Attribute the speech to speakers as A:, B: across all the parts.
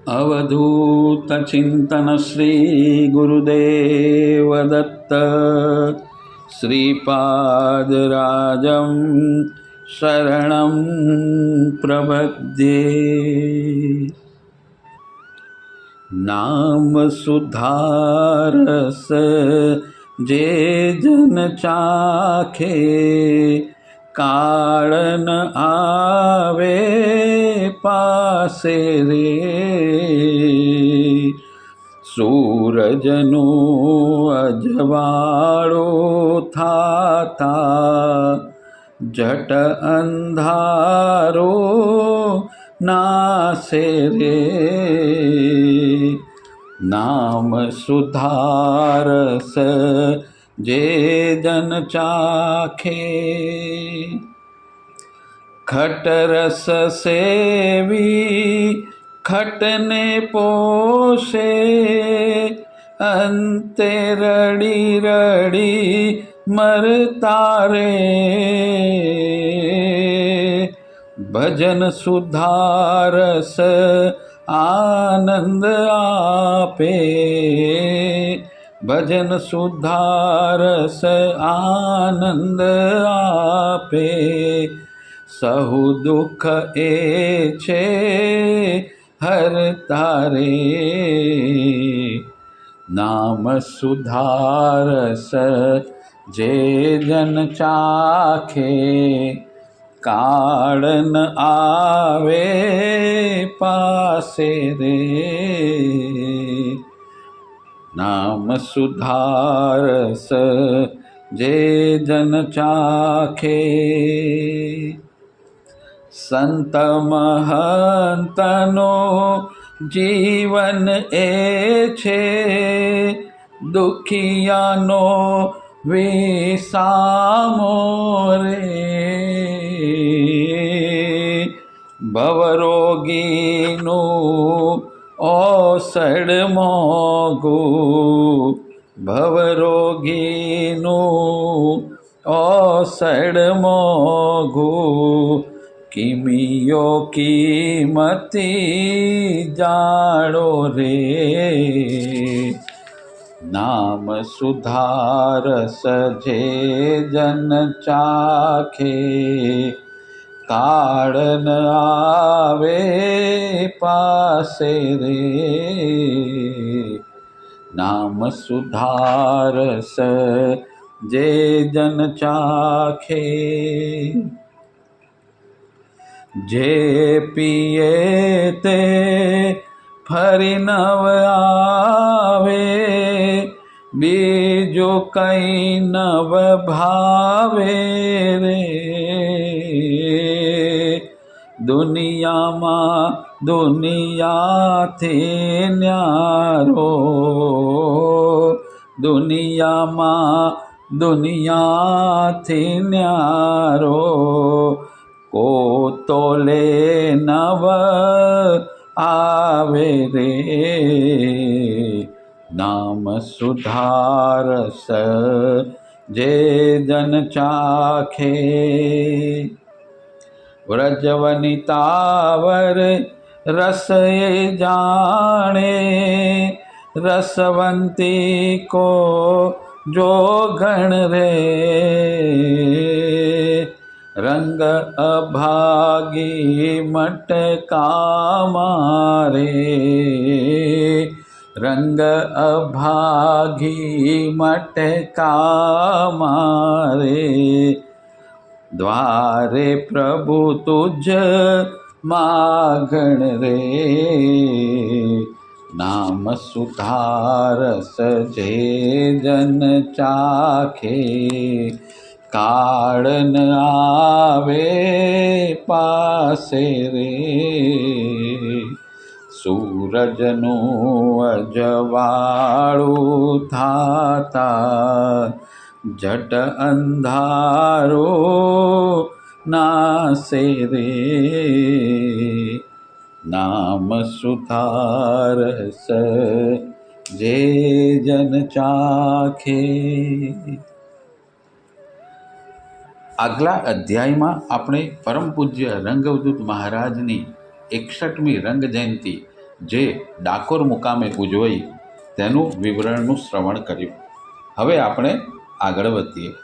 A: अवधूत चिंतन श्री गुरुदेव दत्त श्रीपाद राजं शरणं प्रपद्ये। नाम सुधारस जे जन चाखे, काळ न आवे पासे रे। सूरजनु अजवाळो थाता, जट अंधारो नासे रे। नाम सुधारस जे जन चाखे, खटरस सेवी खटने पोषे। अंते रड़ी रड़ी मरता रे। भजन सुधारस आनंद आपे, भजन सुधारस आनंद आपे। सहु दुख ए छे हरता रे। नाम सुधारस जे जन चाखे, काळ न आवे पासे रे। नाम सुधारस जे जन चाखे, संत महंतनो जीवन ए छे। दुखियानो विसामो रे। भवरोगीनु औसड मोघु, भवरोगीनु औसड मोघु। किमियो कीमती जाणो रे। नाम सुधारस जे जन चाखे, काळ न आवे पासे रे। नाम सुधारस जे जन चाखे, जे पिए ते फरी नव आवे। बीजो कई नव भावे रे। दुनिया मा दुनिया थी न्यारो, दुनिया मा दुनिया थी न्यारो। को तोले नव आवे रे। नाम सुधारस जे जन चाखे, व्रजवनितावर रस जाने। रसवंती को जो गण रे। रंग अभागी मटका मारे, रंग अभागी मटका मारे। द्वारे प्रभु तुझ मागण रे। नाम सुधारस जे जन चाखे, काळ न आवे पासे रे। सूरजनु अजवाळु थाता, जट अंधारो नासे रे। नाम सुधारस जे जन चाखे। આગલા અધ્યાયમાં આપણે પરમ પૂજ્ય રંગવદૂત મહારાજની 61મી રંગ જયંતિ જે ડાકોર મુકામે ઉજવાઈ તેનું વિવરણનું શ્રવણ કર્યું. હવે આપણે આગળ વધીએ.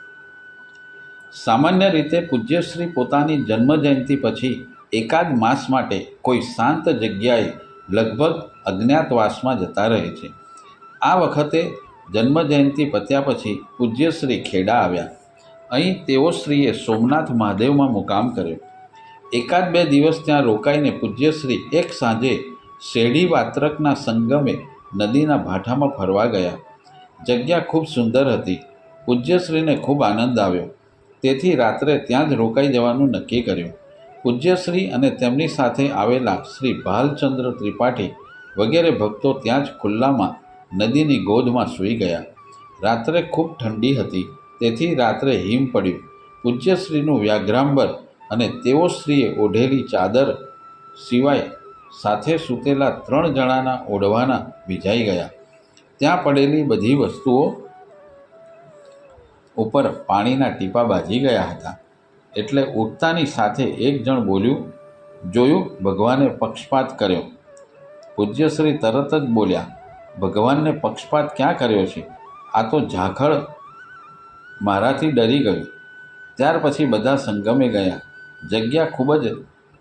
A: સામાન્ય રીતે પૂજ્યશ્રી પોતાની જન્મજયંતિ પછી એકાદ માસ માટે કોઈ શાંત જગ્યાએ લગભગ અજ્ઞાતવાસમાં જતા રહે છે. આ વખતે જન્મજયંતિ પત્યા પછી પૂજ્યશ્રી ખેડા આવ્યા. અહીં તેઓશ્રીએ સોમનાથ મહાદેવમાં મુકામ કર્યો. એકાદ બે દિવસ ત્યાં રોકાઈને પૂજ્યશ્રી એક સાંજે શેરડી વાત્રકના સંગમે નદીના ભાઠામાં ફરવા ગયા. જગ્યા ખૂબ સુંદર હતી. પૂજ્યશ્રીને ખૂબ આનંદ આવ્યો. તેથી રાત્રે ત્યાં જ રોકાઈ જવાનું નક્કી કર્યું. પૂજ્યશ્રી અને તેમની સાથે આવેલા શ્રી ભાલચંદ્ર ત્રિપાઠી વગેરે ભક્તો ત્યાં જ ખુલ્લામાં નદીની ગોદમાં સૂઈ ગયા. રાત્રે ખૂબ ઠંડી હતી, તેથી રાત્રે હિમ પડ્યું. પૂજ્યશ્રીનું વ્યાઘ્રાંબર અને તેઓશ્રીએ ઓઢેલી ચાદર સિવાય સાથે સૂતેલા 3 જણાના ઓઢવાના ભીંજાઈ ગયા. ત્યાં પડેલી બધી વસ્તુઓ ઉપર પાણીના ટીપા બાજી ગયા હતા. એટલે ઉઠતાની સાથે એક જણ બોલ્યું, જોયું, ભગવાને પક્ષપાત કર્યો. પૂજ્યશ્રી તરત જ બોલ્યા, ભગવાનને પક્ષપાત ક્યાં કર્યો છે? આ તો ઝાખળ મારાથી ડરી ગયું. ત્યાર પછી બધા સંગમે ગયા. જગ્યા ખૂબ જ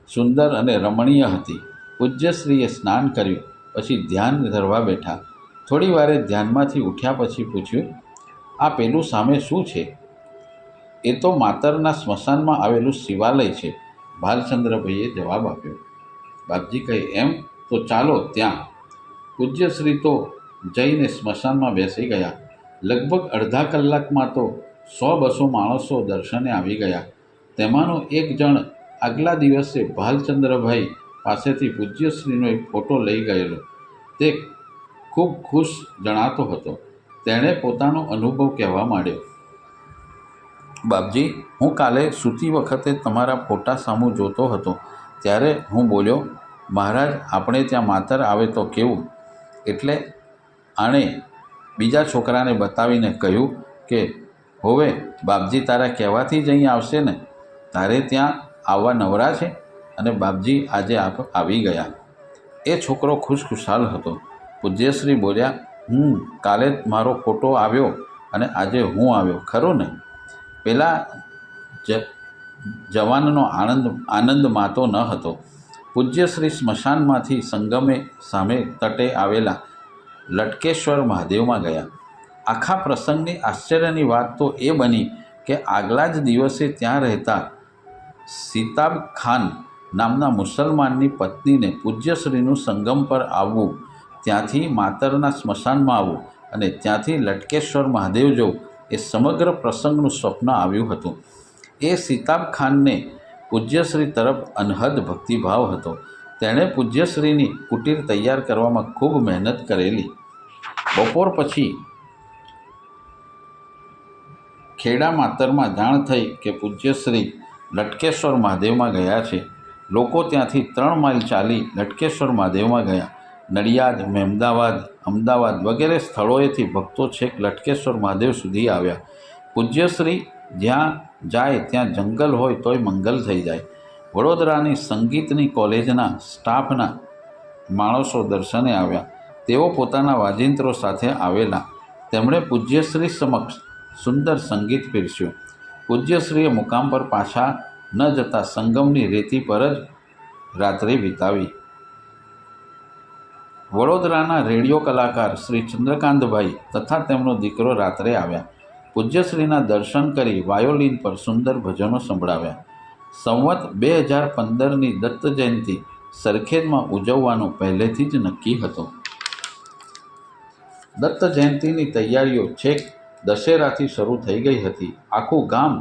A: સુંદર અને રમણીય હતી. પૂજ્યશ્રીએ સ્નાન કર્યું, પછી ધ્યાન ધરવા બેઠા. થોડી વારે ધ્યાનમાંથી ઉઠ્યા પછી પૂછ્યું, આ પેલું સામે શું છે? એ તો માતરના સ્મશાનમાં આવેલું શિવાલય છે, ભાલચંદ્રભાઈએ જવાબ આપ્યો. બાપજી કહે, એમ તો ચાલો ત્યાં. પૂજ્યશ્રી તો જઈને સ્મશાનમાં બેસી ગયા. લગભગ અડધા કલાકમાં તો 100-200 માણસો દર્શને આવી ગયા. તેમાંનો એક જણ આગલા દિવસે ભાલચંદ્રભાઈ પાસેથી પૂજ્યશ્રીનો એક ફોટો લઈ ગયેલો. તે ખૂબ ખુશ જણાતો હતો. તેણે પોતાનો અનુભવ કહેવા માંડ્યો. બાપજી, હું કાલે સૂતી વખતે તમારા ફોટા સામું જોતો હતો. ત્યારે હું બોલ્યો, મહારાજ, આપણે ત્યાં માતર આવે તો કેવું? એટલે આણે બીજા છોકરાને બતાવીને કહ્યું કે હોવે બાપજી, તારા કહેવાથી જ અહીં આવશે ને? તારે ત્યાં આવવા નવરા છે? અને બાપજી આજે આવી ગયા. એ છોકરો ખુશખુશાલ હતો. પૂજ્યશ્રી બોલ્યા, કાલે મારો ફોટો આવ્યો અને આજે હું આવ્યો, ખરું ને? પેલા જવાનનો આનંદ માતો ન હતો. પૂજ્યશ્રી સ્મશાનમાંથી સંગમે સામે તટે આવેલા લટકેશ્વર મહાદેવમાં ગયા. આખા પ્રસંગની આશ્ચર્યની વાત તો એ બની કે આગલા જ દિવસે ત્યાં રહેતા સિતાબ ખાન નામના મુસલમાનની પત્નીને પૂજ્યશ્રીનું સંગમ પર આવવું, ત્યાંથી માતરના સ્મશાનમાં આવવું અને ત્યાંથી લટકેશ્વર મહાદેવ જવું, એ સમગ્ર પ્રસંગનું સ્વપ્ન આવ્યું હતું. એ સિતાબ ખાનને પૂજ્યશ્રી તરફ અનહદ ભક્તિભાવ હતો. તેણે પૂજ્યશ્રીની કુટીર તૈયાર કરવામાં ખૂબ મહેનત કરેલી. બપોર પછી ખેડા માતરમાં જાણ થઈ કે પૂજ્યશ્રી લટકેશ્વર મહાદેવમાં ગયા છે. લોકો ત્યાંથી 3 માઇલ ચાલી લટકેશ્વર મહાદેવમાં ગયા. નડિયાદ, મહેમદાવાદ, અમદાવાદ વગેરે સ્થળોએથી ભક્તો છેક લટકેશ્વર મહાદેવ સુધી આવ્યા. પૂજ્યશ્રી જ્યાં જાય ત્યાં જંગલ હોય તોય મંગલ થઈ જાય. વડોદરાની સંગીતની કોલેજના સ્ટાફના માણસો દર્શને આવ્યા. તેઓ પોતાના વાજિંત્રો સાથે આવેલા. તેમણે પૂજ્યશ્રી સમક્ષ સુંદર સંગીત પીરસ્યું. પૂજ્યશ્રીએ મુકામ પર પાછા ન જતા સંગમની રેતી પર જ રાત્રિ વિતાવી. વડોદરાના રેડિયો કલાકાર શ્રી ચંદ્રકાંતભાઈ તથા તેમનો દીકરો રાત્રે આવ્યા. પૂજ્યશ્રીના દર્શન કરી વાયોલિન પર સુંદર ભજનો સંભળાવ્યા. સંવત 2015ની દત્ત જયંતિ સરખેજમાં ઉજવવાનું પહેલેથી જ નક્કી હતો. દત્ત જયંતિની તૈયારીઓ છેક દશેરાથી શરૂ થઈ ગઈ હતી. આખું ગામ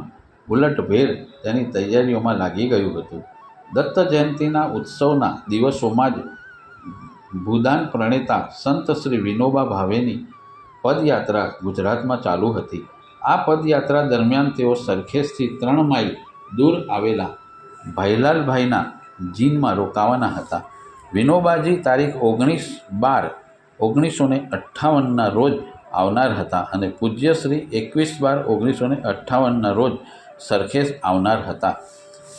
A: ઉલટભેર તેની તૈયારીઓમાં લાગી ગયું હતું. દત્ત જયંતિના ઉત્સવના દિવસોમાં જ ભૂદાન પ્રણેતા સંત શ્રી વિનોબા ભાવેની પદયાત્રા ગુજરાતમાં ચાલુ હતી. આ પદયાત્રા દરમિયાન તેઓ સરખેજથી 3 માઇલ દૂર આવેલા ભાઈલાલભાઈના જીનમાં રોકાવાના હતા. વિનોબાજી તારીખ 19/12/1958ના રોજ આવનાર હતા અને પૂજ્યશ્રી 21/12/1958ના રોજ સરખેજ આવનાર હતા.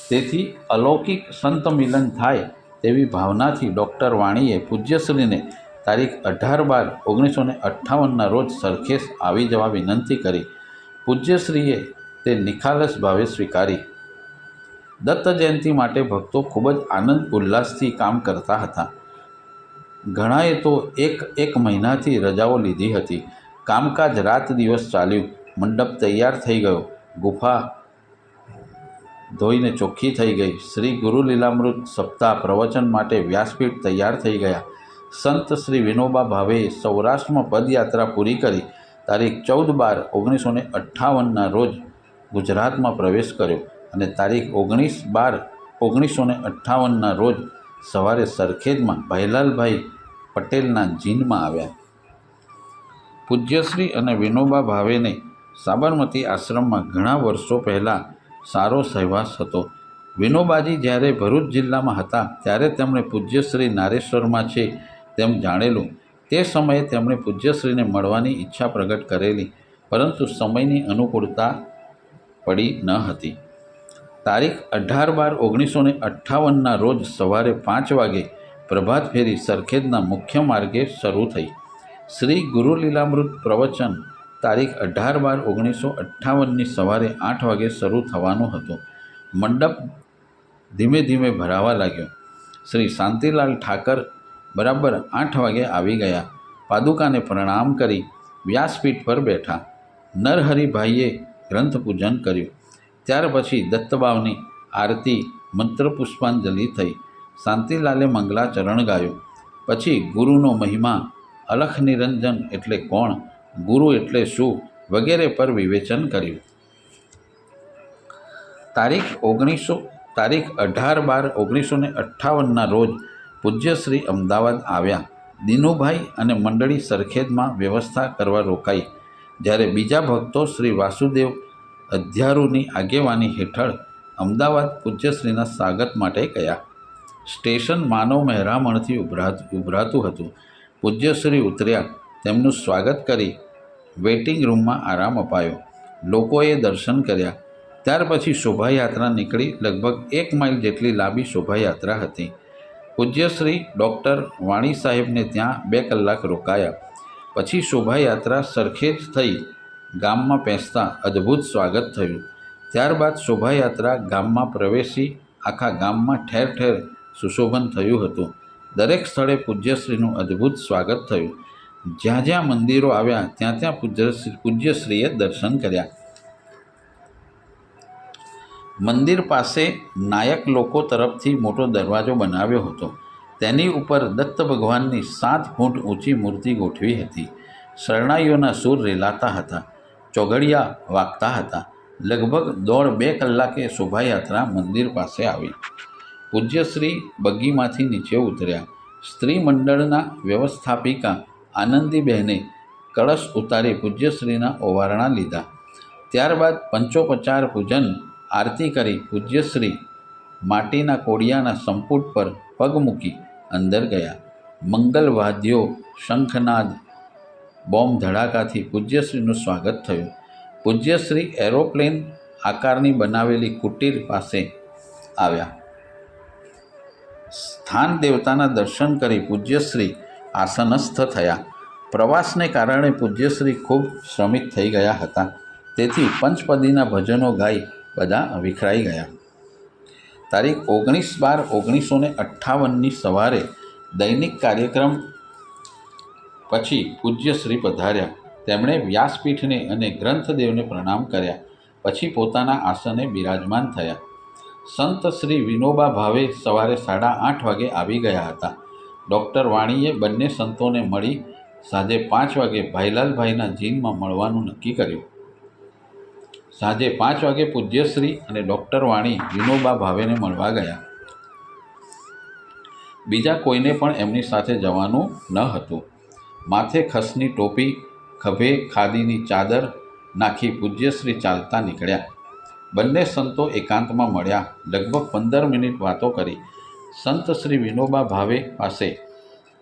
A: તેથી અલૌકિક સંત મિલન થાય તેવી ભાવનાથી ડૉક્ટર વાણીએ પૂજ્યશ્રીને તારીખ 18/12/1958ના રોજ સરખેજ આવી જવા વિનંતી કરી. પૂજ્યશ્રીએ તે નિખાલસ ભાવે સ્વીકારી. દત્ત જયંતિ માટે ભક્તો ખૂબ જ આનંદ ઉલ્લાસથી કામ કરતા હતા. ઘણાએ તો એક મહિનાથી રજાઓ લીધી હતી. કામકાજ રાત દિવસ ચાલ્યું. મંડપ તૈયાર થઈ ગયો. ગુફા ધોઈને ચોખ્ખી થઈ ગઈ. શ્રી ગુરુ લીલામૃત સપ્તાહ પ્રવચન માટે વ્યાસપીઠ તૈયાર થઈ ગયા. સંત શ્રી વિનોબા ભાવેએ સૌરાષ્ટ્રમાં પદયાત્રા પૂરી કરી તારીખ 14/12/1958ના રોજ ગુજરાતમાં પ્રવેશ કર્યો અને તારીખ 19/12/1958ના રોજ સવારે સરખેજમાં ભાઈલાલભાઈ પટેલના જીનમાં આવ્યા. પૂજ્યશ્રી અને વિનોબા ભાવેને સાબરમતી આશ્રમમાં ઘણા વર્ષો પહેલાં સારો સહવાસ હતો. વિનોબાજી જ્યારે ભરૂચ જિલ્લામાં હતા ત્યારે તેમણે પૂજ્યશ્રી નારેશ્વરમાં છે તેમ જાણેલું. તે સમયે તેમણે પૂજ્યશ્રીને મળવાની ઈચ્છા પ્રગટ કરેલી, પરંતુ સમયની અનુકૂળતા પડી ન હતી. તારીખ 18/12/1958ના રોજ સવારે 5 વાગે પ્રભાત ફેરી સરખેજના મુખ્ય માર્ગે શરૂ થઈ. શ્રી ગુરુ લીલામૃત પ્રવચન તારીખ 18/12/1958ની સવારે 8 વાગે શરૂ થવાનું હતું. મંડપ ધીમે ધીમે ભરાવા લાગ્યો. શ્રી શાંતિલાલ ઠાકર બરાબર 8 વાગે આવી ગયા. પાદુકાને પ્રણામ કરી વ્યાસપીઠ પર બેઠા. નરહરિભાઈએ ગ્રંથ પૂજન કર્યું. ત્યાર પછી દત્તબાવની આરતી મંત્ર પુષ્પાંજલિ થઈ. શાંતિલાલે મંગલાચરણ ગાયું. પછી ગુરુનો મહિમા, અલખ નિરંજન એટલે કોણ, ગુરુ એટલે શું વગેરે પર વિવેચન કર્યું. તારીખ 18/12/1958ના રોજ પૂજ્યશ્રી અમદાવાદ આવ્યા. દિનુભાઈ અને મંડળી સરખેજમાં વ્યવસ્થા કરવા રોકાઈ. જ્યારે બીજા ભક્તો શ્રી વાસુદેવ અધ્યારુની આગેવાની હેઠળ અમદાવાદ પૂજ્યશ્રીના સ્વાગત માટે ગયા. સ્ટેશન માનવ મહેરામણથી ઉભરાતું હતું. પૂજ્યશ્રી ઉતર્યા. તેમનું સ્વાગત કરી વેઇટિંગ રૂમમાં આરામ અપાયો. લોકોએ દર્શન કર્યા. ત્યાર પછી શોભાયાત્રા નીકળી. લગભગ 1 માઇલ જેટલી લાંબી શોભાયાત્રા હતી. પૂજ્યશ્રી ડૉક્ટર વાણી સાહેબને ત્યાં 2 કલાક રોકાયા. પછી શોભાયાત્રા સરખેજ થઈ ગામમાં પહોંચતા અદ્ભુત સ્વાગત થયું. ત્યારબાદ શોભાયાત્રા ગામમાં પ્રવેશી આખા ગામમાં ઠેર ઠેર સુશોભન થયું હતું. દરેક સ્થળે પૂજ્યશ્રીનું અદ્ભુત સ્વાગત થયું. જ્યાં જ્યાં મંદિરો આવ્યા ત્યાં ત્યાં પૂજ્યશ્રીએ દર્શન કર્યા. મંદિર પાસે નાયક લોકો તરફથી મોટો દરવાજો બનાવ્યો હતો. તેની ઉપર દત્ત ભગવાનની 7 ફૂટ ઊંચી મૂર્તિ ગોઠવી હતી. શરણાઈઓના સૂર રેલાતા હતા. ચોઘડિયા વાગતા હતા. લગભગ 1.5-2 કલાકે શોભાયાત્રા મંદિર પાસે આવી. પૂજ્યશ્રી બગીમાંથી નીચે ઉતર્યા. સ્ત્રી મંડળના વ્યવસ્થાપિકા આનંદીબહેને કળશ ઉતારી પૂજ્યશ્રીના ઓવારણા લીધા. ત્યારબાદ પંચોપચાર પૂજન આરતી કરી પૂજ્યશ્રી માટીના કોડિયાના સંપુટ પર પગ મૂકી અંદર ગયા. મંગલવાદ્યો, શંખનાદ, બોમ્બ ધડાકાથી પૂજ્યશ્રીનું સ્વાગત થયું. પૂજ્યશ્રી એરોપ્લેન આકારની બનાવેલી કુટીર પાસે આવ્યા. સ્થાન દેવતાના દર્શન કરી પૂજ્યશ્રી આસનસ્થ થયા. પ્રવાસને કારણે પૂજ્યશ્રી ખૂબ શ્રમિક થઈ ગયા હતા. તેથી પંચપદીના ભજનો ગાઈ બધા વિખરાઈ ગયા. તારીખ 19/12/1958ની સવારે દૈનિક કાર્યક્રમ પછી પૂજ્યશ્રી પધાર્યા. તેમણે વ્યાસપીઠને અને ગ્રંથદેવને પ્રણામ કર્યા. પછી પોતાના આસને બિરાજમાન થયા. સંત શ્રી વિનોબા ભાવે સવારે 8:30 વાગે આવી ગયા હતા. ડૉક્ટર વાણીએ બંને સંતોને મળી સાંજે 5 વાગે ભાઈલાલભાઈના જીનમાં મળવાનું નક્કી કર્યું. સાંજે 5 વાગે પૂજ્યશ્રી અને ડૉક્ટર વાણી વિનોબા ભાવેને મળવા ગયા. બીજા કોઈને પણ એમની સાથે જવાનું ન હતું. માથે ખસની ટોપી, ખભે ખાદીની ચાદર નાખી પૂજ્યશ્રી ચાલતા નીકળ્યા. બંને સંતો એકાંતમાં મળ્યા. લગભગ 15 મિનિટ વાતો કરી. સંત શ્રી વિનોબા ભાવે પાસે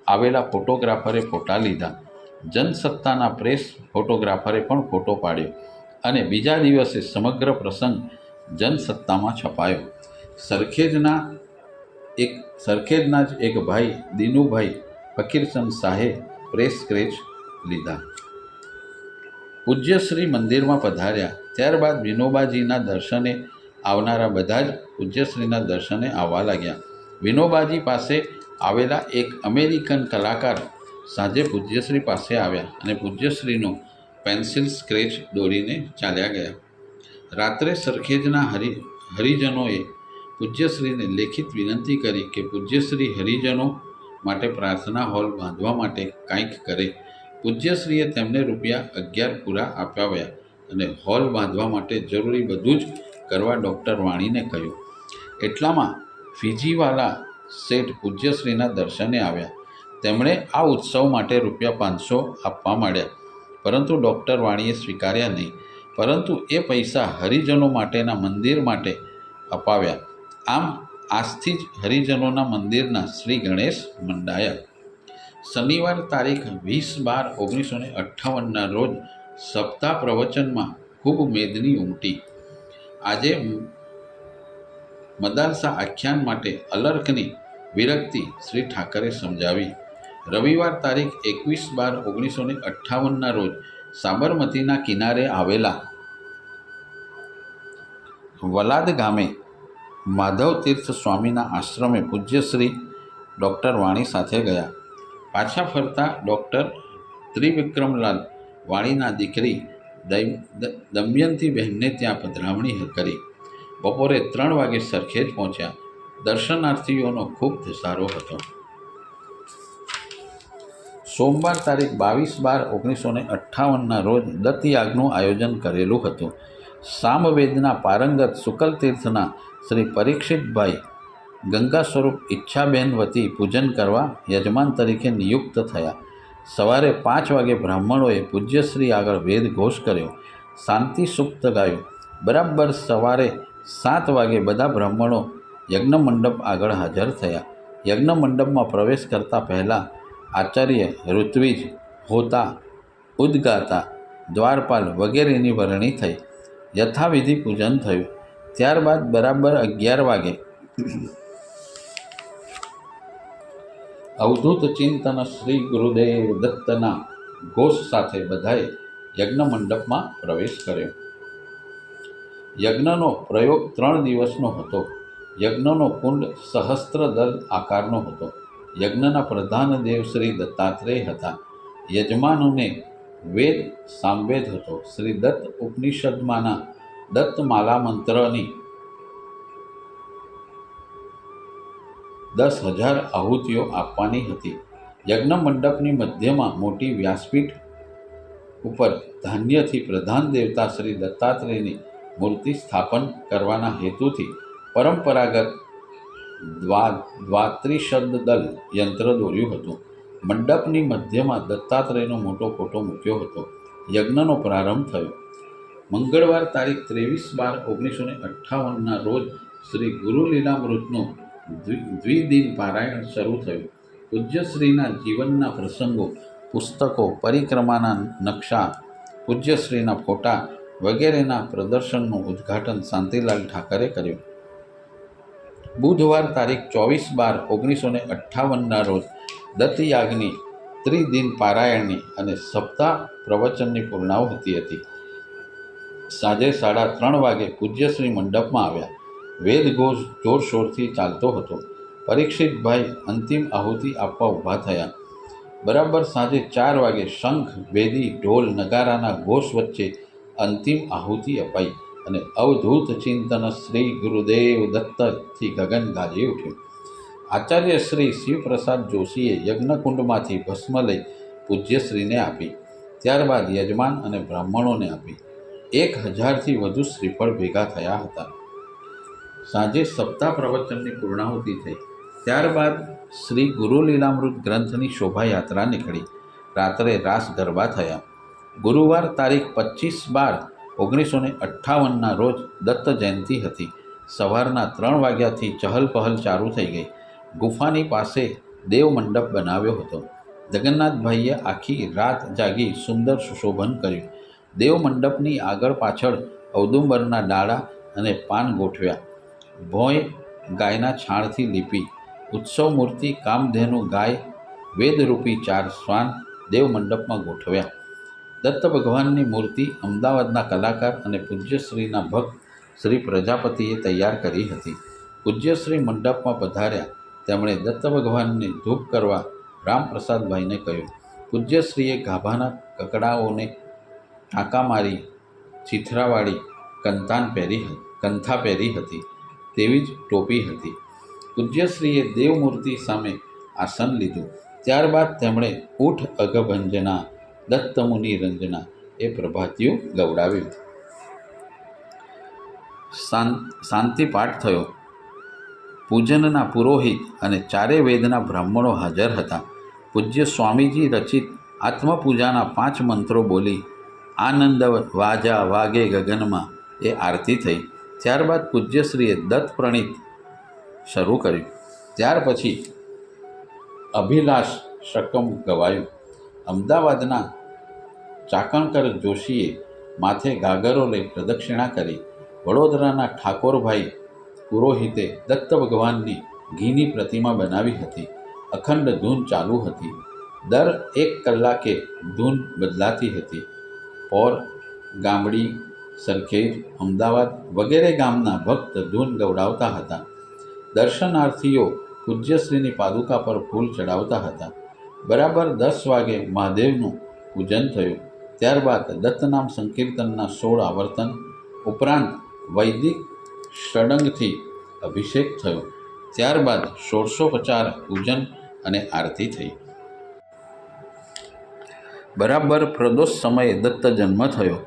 A: આવેલા ફોટોગ્રાફરે ફોટા લીધા. જનસત્તાના પ્રેસ ફોટોગ્રાફરે પણ ફોટો પાડ્યો અને બીજા દિવસે સમગ્ર પ્રસંગ જનસત્તામાં છપાયો. સરખેજના એક સરખેજના જ એક ભાઈ દિનુભાઈ ફકીરચંદ શાહે પ્રેસ સ્ક્રેચ લીધા. પૂજ્યશ્રી મંદિરમાં પધાર્યા. ત્યારબાદ વિનોબાજીના દર્શને આવનારા બધા જ પૂજ્યશ્રીના દર્શને આવવા લાગ્યા. વિનોબાજી પાસે આવેલા એક અમેરિકન કલાકાર સાંજે પૂજ્યશ્રી પાસે આવ્યા અને પૂજ્યશ્રીનો પેન્સિલ સ્કેચ દોરીને ચાલ્યા ગયા. રાત્રે સરખેજના હરિજનોએ પૂજ્યશ્રીને લેખિત વિનંતી કરી કે પૂજ્યશ્રી હરિજનો માટે પ્રાર્થના હોલ બાંધવા માટે કંઈક કરે. પૂજ્યશ્રીએ તેમને ₹11 પૂરા આપ્યા અને હોલ બાંધવા માટે જરૂરી બધું જ કરવા ડૉક્ટર વાણીને કહ્યું. એટલામાં ફીજીવાલા શેઠ પૂજ્યશ્રીના દર્શને આવ્યા. તેમણે આ ઉત્સવ માટે ₹500 આપવા માંડ્યા, પરંતુ ડૉક્ટર વાણીએ સ્વીકાર્યા નહીં, પરંતુ એ પૈસા હરિજનો માટેના મંદિર માટે અપાવ્યા. આમ આજથી જ હરિજનોના મંદિરના શ્રી ગણેશ મંડાયા. શનિવાર તારીખ 20/12/1958ના રોજ સપ્તાહ પ્રવચનમાં ખૂબ મેદની ઉમટી. આજે મદાલસા આખ્યાન માટે અલર્કની વિરક્તિ શ્રી ઠાકરે સમજાવી. રવિવાર તારીખ 21/12/1958ના રોજ સાબરમતીના કિનારે આવેલા વલાદ ગામે માધવતીર્થ સ્વામીના આશ્રમે પૂજ્યશ્રી ડૉક્ટર વાણી સાથે ગયા. પાછા ફરતા ડૉક્ટર ત્રિવિક્રમલાલ વાણીના દીકરી દમયંતીબહેનને ત્યાં પધરામણી કરી. બપોરે 3 વાગે સરખેજ પહોંચ્યા. દર્શનાર્થીઓનો ખૂબ ધસારો હતો. સોમવાર તારીખ 22/12/1958ના રોજ દત્તયાગનું આયોજન કરેલું હતું. સામવેદના પારંગત શુકલતીર્થના શ્રી પરીક્ષિતભાઈ ગંગા સ્વરૂપ ઈચ્છાબેન વતી પૂજન કરવા યજમાન તરીકે નિયુક્ત થયા. સવારે 5 વાગે બ્રાહ્મણોએ પૂજ્યશ્રી આગળ વેદ ઘોષ કર્યો, શાંતિ સૂક્ત ગાયું. બરાબર સવારે 7 વાગે બધા બ્રાહ્મણો યજ્ઞ મંડપ આગળ હાજર થયા. યજ્ઞ મંડપમાં પ્રવેશ કરતા પહેલાં આચાર્ય ઋત્વિજ, હોતા, ઉદ્ગાતા, દ્વારપાલ વગેરેની વરણી થઈ. યથાવિધિ પૂજન થયું. ત્યારબાદ બરાબર 11 વાગે અવધૂત ચિંતન શ્રી ગુરુદેવ દત્તના ઘોષ સાથે બધાએ યજ્ઞ મંડપમાં પ્રવેશ કર્યો. યજ્ઞનો પ્રયોગ 3 દિવસનો હતો. યજ્ઞનો કુંડ સહસ્ત્રદલ આકારનો હતો. યજ્ઞના પ્રધાન દેવ શ્રી દત્તાત્રેય હતા. યજમાનોને વેદ સામવેદ હતો. શ્રી દત્ત ઉપનિષદમાંના દત્તમાલા મંત્રની 10,000 આહુતિઓ આપવાની હતી. યજ્ઞ મંડપની મધ્યમાં મોટી વ્યાસપીઠ ઉપર ધાન્યથી પ્રધાન દેવતા શ્રી દત્તાત્રેયની મૂર્તિ સ્થાપન કરવાના હેતુથી પરંપરાગત દ્વાત્રિશદલ યંત્ર દોર્યું હતું. મંડપની મધ્યમાં દત્તાત્રેયનો મોટો ફોટો મૂક્યો હતો. યજ્ઞનો પ્રારંભ થયો. મંગળવાર તારીખ 23/12/1958ના રોજ શ્રી ગુરુલીલામૃતનું દ્વિદિન પારાયણ શરૂ થયું. પૂજ્યશ્રીના જીવનના પ્રસંગો, પુસ્તકો, પરિક્રમાના નકશા, પૂજ્યશ્રીના ફોટા વગેરેના પ્રદર્શનનું ઉદ્ઘાટન શાંતિલાલ ઠાકરે કર્યું. બુધવાર તારીખ 24/12/1958ના રોજ દત્તયાગની ત્રિદિન પારાયણની અને સપ્તાહ પ્રવચનની પૂર્ણાહુતિ હતી. સાંજે 3:30 વાગે પૂજ્યશ્રી મંડપમાં આવ્યા. વેદઘોષ જોરશોરથી ચાલતો હતો. પરીક્ષિતભાઈ અંતિમ આહુતિ આપવા ઊભા થયા. બરાબર સાંજે 4 વાગે શંખ, વેદી, ઢોલ, નગારાના ઘોષ વચ્ચે અંતિમ આહુતિ અપાઈ અને અવધૂત ચિંતન શ્રી ગુરુદેવ દત્તથી ગગન ગાજી ઉઠ્યું. આચાર્ય શ્રી શિવપ્રસાદ જોશીએ યજ્ઞકુંડમાંથી ભસ્મ લઈ પૂજ્યશ્રીને આપી. ત્યારબાદ યજમાન અને બ્રાહ્મણોને આપી. 1,000થી વધુ શ્રીફળ ભેગા થયા હતા. સાંજે સપ્તાહ પ્રવચનની પૂર્ણાહુતિ થઈ. ત્યારબાદ શ્રી ગુરુલીલામૃત ગ્રંથની શોભાયાત્રા નીકળી. રાત્રે રાસ ગરબા થયા. ગુરુવાર તારીખ 25/12/1958ના રોજ દત્ત જયંતિ હતી. સવારના 3 વાગ્યાથી ચહલપહલ ચાલુ થઈ ગઈ. ગુફાની પાસે દેવ મંડપ બનાવ્યો હતો. જગન્નાથભાઈએ આખી રાત જાગી સુંદર સુશોભન કર્યું. દેવ મંડપની આગળ પાછળ ઔદુંબરના ડાળા અને પાન ગોઠવ્યા. ભોંય ગાયના છાણથી લીપી ઉત્સવ મૂર્તિ કામધેનુ ગાય વેદરૂપી 4 શ્વાન દેવ મંડપમાં ગોઠવ્યા. દત્ત ભગવાનની મૂર્તિ અમદાવાદના કલાકાર અને પૂજ્યશ્રીના ભક્ત શ્રી પ્રજાપતિએ તૈયાર કરી હતી. પૂજ્યશ્રી મંડપમાં પધાર્યા. તેમણે દત્ત ભગવાનને ધૂપ કરવા રામપ્રસાદભાઈને કહ્યું. પૂજ્યશ્રીએ ગાભાના કકડાઓને ટાંકા મારી ચીથરાવાળી કંથા પહેરી હતી તેવી જ ટોપી હતી. પૂજ્યશ્રીએ દેવમૂર્તિ સામે આસન લીધું. ત્યારબાદ તેમણે ઊઠ અગભંજના દત્તમુનિ રંજના એ પ્રભાતિયું ગવડાવ્યું. શાંતિ પાઠ થયો. પૂજનના પુરોહિત અને 4 વેદના બ્રાહ્મણો હાજર હતા. પૂજ્ય સ્વામીજી રચિત આત્મપૂજાના 5 મંત્રો બોલી આનંદ વાજા વાગે ગગનમાં એ આરતી થઈ. ત્યારબાદ પૂજ્યશ્રીએ દત્ત પ્રણીત શરૂ કર્યું. ત્યાર પછી અભિલાષ શકમ ગવાયું. અમદાવાદના ચાકણકર જોશીએ માથે ગાગરો લઈ પ્રદક્ષિણા કરી. વડોદરાના ઠાકોરભાઈ પુરોહિતે દત્ત ભગવાનની ઘીની પ્રતિમા બનાવી હતી. અખંડ ધૂન ચાલુ હતી. દર 1 કલાકે ધૂન બદલાતી હતી. પોર, ગામડી, સરખેજ, અમદાવાદ વગેરે ગામના ભક્ત ધૂન ગવડાવતા હતા. દર્શનાર્થીઓ પૂજ્યશ્રીની પાદુકા પર ફૂલ ચડાવતા હતા. બરાબર 10 વાગે મહાદેવનું પૂજન થયું. ત્યારબાદ દત્તનામ સંકીર્તનના 16 આવર્તન ઉપરાંત વૈદિક ષડંગથી અભિષેક થયો. ત્યારબાદ 1650 પૂજન અને આરતી થઈ. બરાબર પ્રદોષ સમયે દત્ત જન્મ થયો.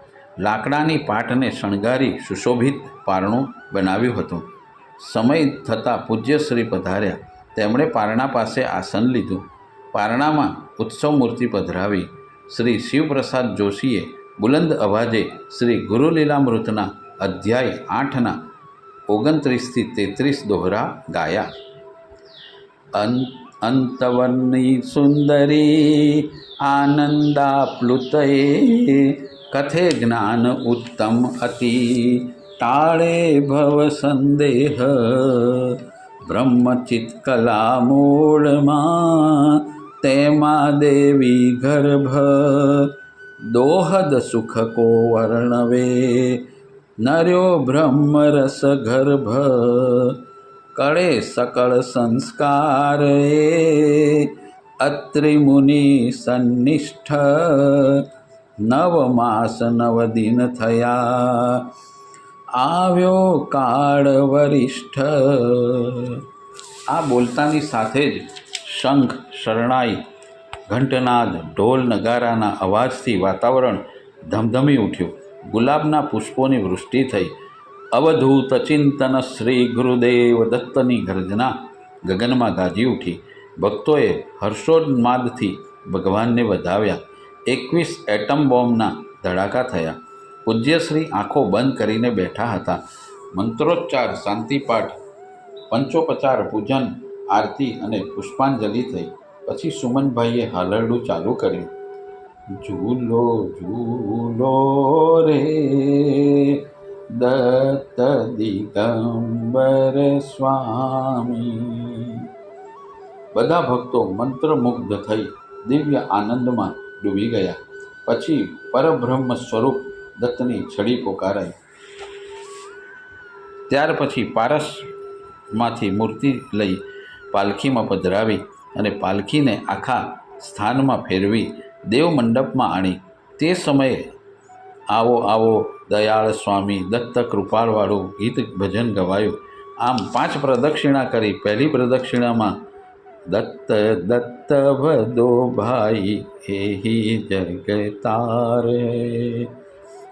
A: લાકડાની પાટને શણગારી સુશોભિત પારણું બનાવ્યું હતું. સમય થતાં પૂજ્યશ્રી પધાર્યા. તેમણે પારણા પાસે આસન લીધું. પારણામાં ઉત્સવ મૂર્તિ પધરાવી. શ્રી શિવપ્રસાદ જોશીએ બુલંદ અવાજે શ્રી ગુરુલીલામૃતના અધ્યાય 8ના 29થી 33 દોહરા ગાયા. અંતવર્ણી સુંદરી આનંદાપ્લુતયે કથે જ્ઞાન ઉત્તમ અતિ ટાળે ભવ સંદેહ બ્રહ્મચિત કલા મૂળમાં તેમાં દેવી ગર્ભ દોહદ સુખ કો વર્ણવે નર્યો બ્રહ્મરસ ગર્ભ કળે સકળ સંસ્કાર અત્રિ મુનિ સન્નિષ્ઠ 9 માસ 9 દિન થયા આવ્યો કાળ વરિષ્ઠ. આ બોલતાની સાથે જ શંખ, શરણાઈ, ઘંટનાદ, ઢોલ નગારાના અવાજથી વાતાવરણ ધમધમી ઉઠ્યું. ગુલાબના પુષ્પોની વૃષ્ટિ થઈ. અવધૂત ચિંતન શ્રી ગુરુદેવ દત્તની ગર્જના ગગનમાં ગાજી ઉઠી. ભક્તોએ હર્ષોન્માદથી ભગવાનને વધાવ્યા. 21 એટમ બોમ્બના ધડાકા થયા. પૂજ્યશ્રી આંખો બંધ કરીને બેઠા હતા. મંત્રોચ્ચાર, શાંતિપાઠ, પંચોપચાર, પૂજન, આરતી અને પુષ્પાંજલિ થઈ. પછી સુમનભાઈએ હાલરડું ચાલુ કર્યું. ઝૂલો ઝૂલો રે દત્ત દિગંબર સ્વામી. બધા ભક્તો મંત્રમુગ્ધ થઈ દિવ્ય આનંદમાં ડૂબી ગયા. પછી પરબ્રહ્મ સ્વરૂપ દત્તની છડી પોકારાઈ. ત્યાર પછી પારસમાંથી મૂર્તિ લઈ પાલખીમાં પધરાવી અને પાલખીને આખા સ્થાનમાં ફેરવી દેવ મંડપમાં આણી. તે સમયે આવો આવો દયાળ સ્વામી દત્ત કૃપાળવાળું ગીત ભજન ગવાયું. આમ 5 પ્રદક્ષિણા કરી. પહેલી પ્રદક્ષિણામાં દત્ત દત્ત ભદો ભાઈ એહી જગતારે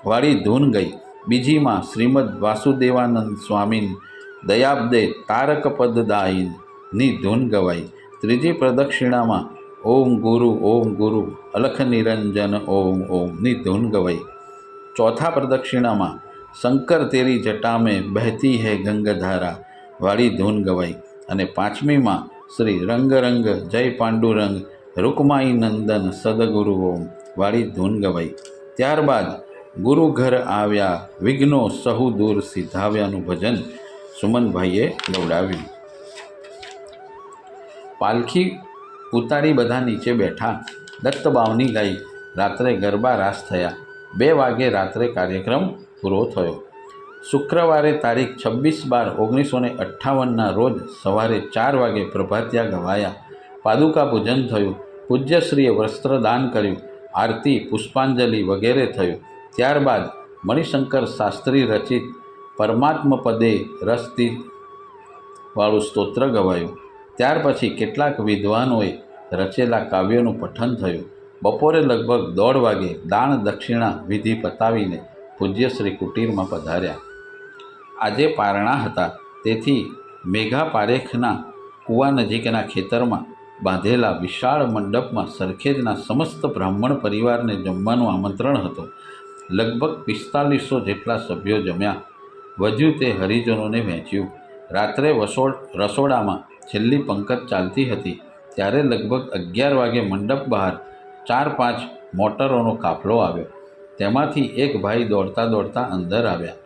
A: વાળી ધૂન ગઈ. બીજીમાં શ્રીમદ વાસુદેવાનંદ સ્વામી દયાબ્દે તારક પદદાયીની ધૂન ગવાઈ. ત્રીજી પ્રદક્ષિણામાં ઓમ ગુરુ અલખ નિરંજન ઓમ ઓમની ધૂન ગવાઈ. ચોથા પ્રદક્ષિણામાં શંકર તેરી જટા મેં બહેતી હૈ ગંગધારા વાળી ધૂન ગવાઈ. અને પાંચમીમાં શ્રી રંગ રંગ જય પાંડુરંગ રૂકમાઈ નંદન સદગુરુ ઓમ વાળી ધૂન ગવાઈ. ત્યારબાદ ગુરુ ઘર આવ્યા વિઘ્નો સહુ દૂર સિધાવ્યાનું ભજન સુમનભાઈએ ગવડાવ્યું. પાલખી ઉતારી બધા નીચે બેઠા. દત્તબાવની ગાઈ. રાત્રે ગરબા રાસ થયા. 2 વાગે રાત્રે કાર્યક્રમ પૂરો થયો. શુક્રવારે તારીખ 26/12/1958ના રોજ સવારે 4 વાગે પ્રભાતિયા ગવાયા. પાદુકા પૂજન થયું. પૂજ્યશ્રીએ વસ્ત્રદાન કર્યું. આરતી, પુષ્પાંજલિ વગેરે થયું. ત્યારબાદ મણિશંકર શાસ્ત્રી રચિત પરમાત્મપદે રસથી વાળું સ્તોત્ર ગવાયું. ત્યાર પછી કેટલાક વિદ્વાનોએ રચેલા કાવ્યોનું પઠન થયું. બપોરે લગભગ 1:30 વાગે દાન દક્ષિણા વિધિ પતાવીને પૂજ્યશ્રી કુટીરમાં પધાર્યા. આજે પારણા હતા, તેથી મેઘા પારેખના કૂવા નજીકના ખેતરમાં બાંધેલા વિશાળ મંડપમાં સરખેજના સમસ્ત બ્રાહ્મણ પરિવારને જમવાનું આમંત્રણ હતું. લગભગ 4500 જેટલા સભ્યો જમ્યા. વધ્યું તે હરિજનોને વહેંચ્યું. રાત્રે રસોડામાં છેલ્લી પંક્તિ ચાલતી હતી ત્યારે લગભગ 11 વાગે મંડપ બહાર 4-5 મોટરોનો કાફલો આવ્યો. તેમાંથી એક ભાઈ દોડતા દોડતા અંદર આવ્યા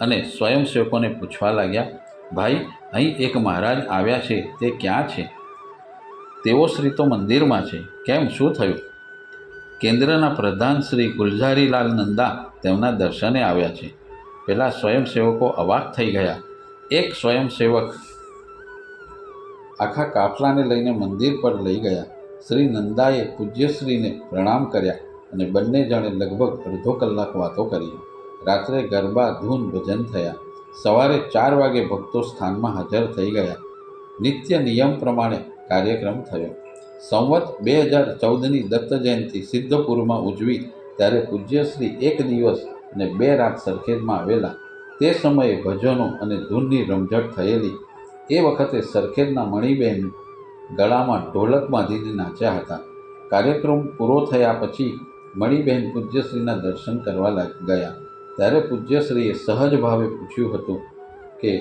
A: અને સ્વયંસેવકોને પૂછવા લાગ્યા, ભાઈ, અહીં એક મહારાજ આવ્યા છે, તે ક્યાં છે? તેઓ શ્રી તો મંદિરમાં છે. કેમ, શું થયું? કેન્દ્રના પ્રધાન શ્રી ગુલઝારીલાલ નંદા તેમના દર્શને આવ્યા છે. પેલા સ્વયંસેવકો અવાક થઈ ગયા. એક સ્વયંસેવક આખા કાફલાને લઈને મંદિર પર લઈ ગયા. શ્રી નંદાએ પૂજ્યશ્રીને પ્રણામ કર્યા અને બંને જણે લગભગ અડધો કલાક વાતો કરી. રાત્રે ગરબા, ધૂન, ભજન થયા. સવારે 4 વાગે ભક્તો સ્થાનમાં હાજર થઈ ગયા. નિત્ય નિયમ પ્રમાણે કાર્યક્રમ થયો. સંવત 2014ની દત્ત જયંતિ સિદ્ધપુરમાં ઉજવી ત્યારે પૂજ્યશ્રી 1 દિવસ અને 2 રાત સરખેજમાં આવેલા. તે સમયે ભજનો અને ધૂનની રમઝટ થયેલી. એ વખતે સરખેજના મણિબહેન ગળામાં ઢોલક બાંધીને નાચ્યા હતા. કાર્યક્રમ પૂરો થયા પછી મણિબહેન પૂજ્યશ્રીના દર્શન કરવા ગયા. ત્યારે પૂજ્યશ્રીએ સહજ ભાવે પૂછ્યું હતું કે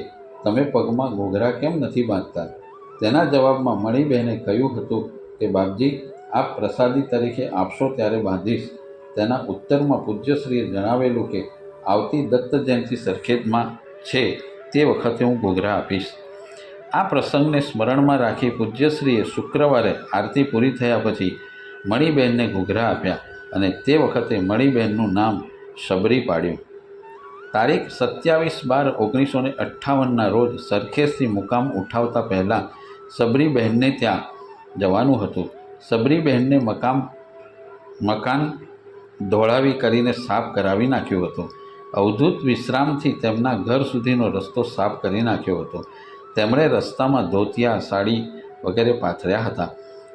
A: તમે પગમાં ઘૂઘરા કેમ નથી બાંધતા? તેના જવાબમાં મણિબહેને કહ્યું હતું કે બાપજી, આપ પ્રસાદી તરીકે આપશો ત્યારે બાંધીશ. તેના ઉત્તરમાં પૂજ્યશ્રીએ જણાવેલું કે આવતી દત્ત જયંતિ સરખેજમાં છે તે વખતે હું ઘૂઘરા આપીશ. આ પ્રસંગને સ્મરણમાં રાખી પૂજ્યશ્રીએ શુક્રવારે આરતી પૂરી થયા પછી મણિબહેનને ઘૂઘરા આપ્યા અને તે વખતે મણિબહેનનું નામ શબરી પાડ્યું. તારીખ 27/12/1958ના રોજ સરખેજથી મુકામ ઉઠાવતા પહેલાં શબરીબહેનને ત્યાં જવાનું હતું. શબરીબહેનને મકાન ધોળાવી કરીને સાફ કરાવી નાખ્યું હતું. અવધૂત વિશ્રામથી તેમના ઘર સુધીનો રસ્તો સાફ કરી નાખ્યો હતો. તેમણે રસ્તામાં ધોતિયા, સાડી વગેરે પાથર્યા હતા.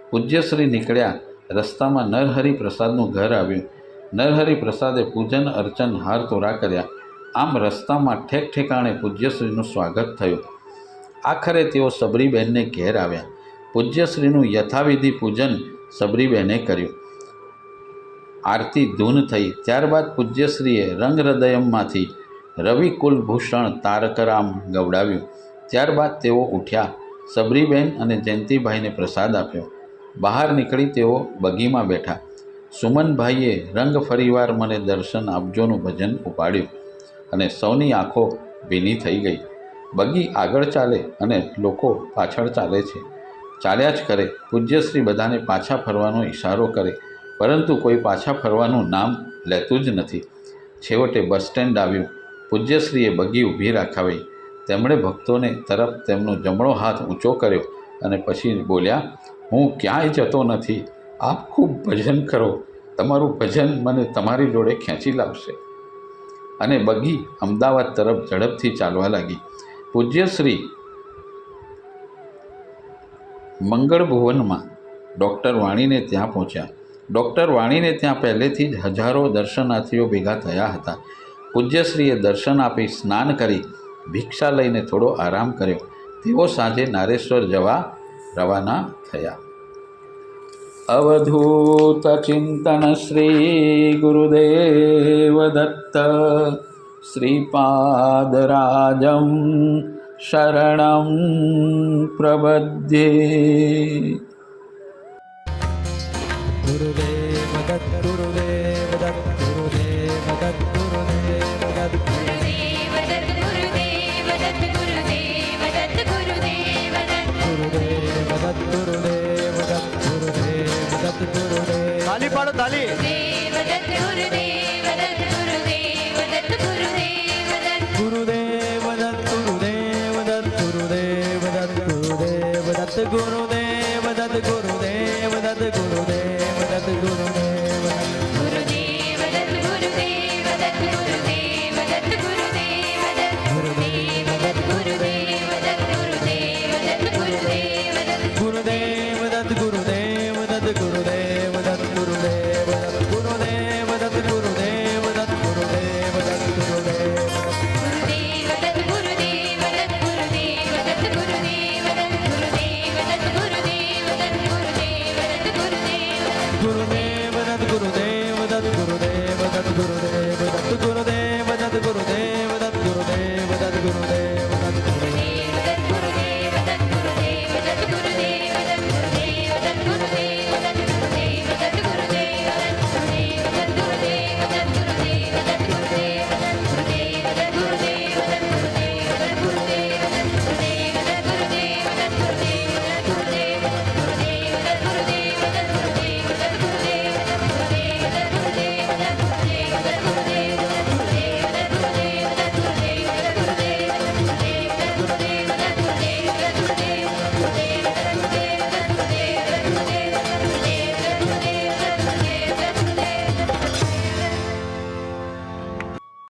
A: પૂજ્યશ્રી નીકળ્યા. રસ્તામાં નરહરિ પ્રસાદનું ઘર આવ્યું. નરહરિ પ્રસાદે પૂજન અર્ચન હાર તોરા કર્યા. આમ રસ્તામાં ઠેક ઠેકાણે પૂજ્યશ્રીનું સ્વાગત થયું. આખરે તેઓ શબરીબહેનને ઘેર આવ્યા. પૂજ્યશ્રીનું યથાવિધિ પૂજન શબરીબહેને કર્યું. આરતી, ધૂન થઈ. ત્યારબાદ પૂજ્યશ્રીએ રંગહૃદયમમાંથી રવિ કુલભૂષણ તારકરામ ગવડાવ્યું. ત્યારબાદ તેઓ ઉઠ્યા. શબરીબહેન અને જયંતિભાઈને પ્રસાદ આપ્યો. બહાર નીકળી તેઓ બગીમાં બેઠા. સુમનભાઈએ રંગ ફરીવાર મને દર્શન આપજોનું ભજન ઉપાડ્યું અને સૌની આંખો ભીની થઈ ગઈ. બગી આગળ ચાલે અને લોકો પાછળ ચાલે છે, ચાલ્યા જ કરે. પૂજ્યશ્રી બધાને પાછા ફરવાનો ઇશારો કરે, પરંતુ કોઈ પાછા ફરવાનું નામ લેતું જ નથી. છેવટે બસ સ્ટેન્ડ આવ્યું. પૂજ્યશ્રીએ બગી ઊભી રાખાવી. તેમણે ભક્તોને તરફ તેમનો જમણો હાથ ઊંચો કર્યો અને પછી બોલ્યા, હું ક્યાંય જતો નથી. આપ ખૂબ ભજન કરો. તમારું ભજન મને તમારી જોડે ખેંચી લાવશે. અને બગી અમદાવાદ તરફ ઝડપથી ચાલવા લાગી. પૂજ્યશ્રી મંગળ ભુવનમાં ડૉક્ટર વાણીને ત્યાં પહોંચ્યા. ડૉક્ટર વાણીને ત્યાં પહેલેથી જ હજારો દર્શનાર્થીઓ ભેગા થયા હતા. પૂજ્યશ્રીએ દર્શન આપી સ્નાન કરી ભિક્ષા લઈને થોડો આરામ કર્યો. તેઓ સાંજે નારેશ્વર જવા રવાના થયા. અવધૂત ચિંતન શ્રી ગુરુદેવ દત્ત શ્રીપાદરાજમ શરણં પ્રબધ્યે.
B: ગુરુદેવ દત્ત, ગુરુદેવ દત્ત, ગુરુદેવ દત્ત, ગુરુદેવ દત્ત,
C: ગુરુદેવ દત્ત, ગુરુદેવ દત્ત, ગુરુદેવ દત્ત, ગુરુદેવ દત્ત,
B: ગુરુદેવ દત્ત, ગુરુદેવ દત્ત ગુરુદેવ
C: તાલી પાડો તાલી.
D: ગુરુદેવ દત્ત ગુરુદેવ દત્ત
B: ગુરુદેવ દત્ત ગુરુદેવ દત્ત ગુરુદેવ દત્ત ગુરુદેવ દત્ત ગુરુદેવ દત્ત ગુરુદેવ દત્ત ગુરુદેવ